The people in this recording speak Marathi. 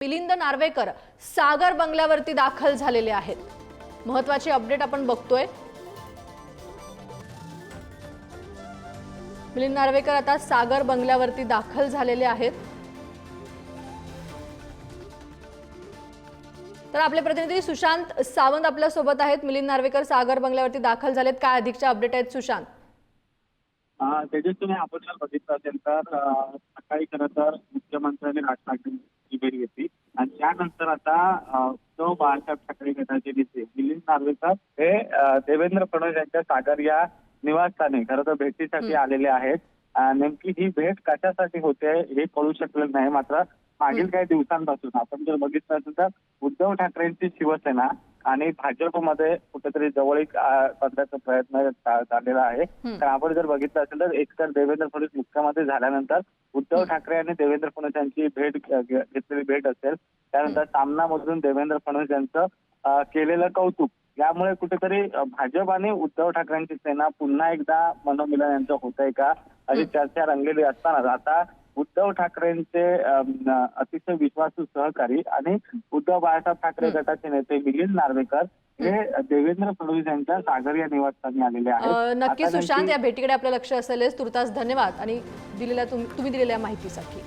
मिलिंद नार्वेकर सागर बंगल्यावरती दाखल झालेले आहेत। महत्त्वाची अपडेट आपण बघतोय। मिलिंद नार्वेकर आता सागर बंगल्यावरती दाखल झालेले आहेत। तर आपले प्रतिनिधी सुशांत सावंत आपल्या सोबत आहेत। मिलिंद नार्वेकर सागर बंगल्यावरती दाखल झालेत, काय अधिकच्या अपडेट आहेत सुशांत? त्याच्यात तुम्ही आपण जर बघितलं असेल तर सकाळी खरं तर मुख्यमंत्र्यांनी राज ठाकरेंची भेट घेतली आणि त्यानंतर आता उद्धव बाळासाहेब ठाकरे गटाचे नेते मिलिंद नार्वेकर हे देवेंद्र फडणवीस यांच्या सागर या निवासस्थानी खरं तर भेटीसाठी आलेले आहेत। नेमकी ही भेट कशासाठी होते हे कळू शकलेलं नाही, मात्र मागील काही दिवसांपासून आपण जर बघितलं असेल तर उद्धव ठाकरेंची शिवसेना आणि भाजपमध्ये कुठेतरी जवळीक करण्याचा प्रयत्न झालेला आहे। तर आपण जर बघितलं असेल तर एकतर देवेंद्र फडणवीस मुख्यमंत्री झाल्यानंतर उद्धव ठाकरे आणि देवेंद्र फडणवीस यांची घेतलेली भेट असेल, त्यानंतर सामनामधून देवेंद्र फडणवीस यांचं केलेलं कौतुक, यामुळे कुठेतरी भाजप आणि उद्धव ठाकरेंची सेना पुन्हा एकदा मनोमिलन यांचं होतंय का अशी चर्चा रंगलेली असताना आता उद्धव ठाकरेंचे अतिशय विश्वासू सहकारी आणि उद्धव बाळासाहेब ठाकरे गटाचे नेते मिलिंद नार्वेकर हे देवेंद्र फडणवीस यांच्या सागर या निवासस्थानी आलेले आहेत। नक्की सुशांत, या भेटीकडे आपलं लक्ष असेलच। तुर्तास धन्यवाद आणि तुम्ही दिलेल्या माहितीसाठी।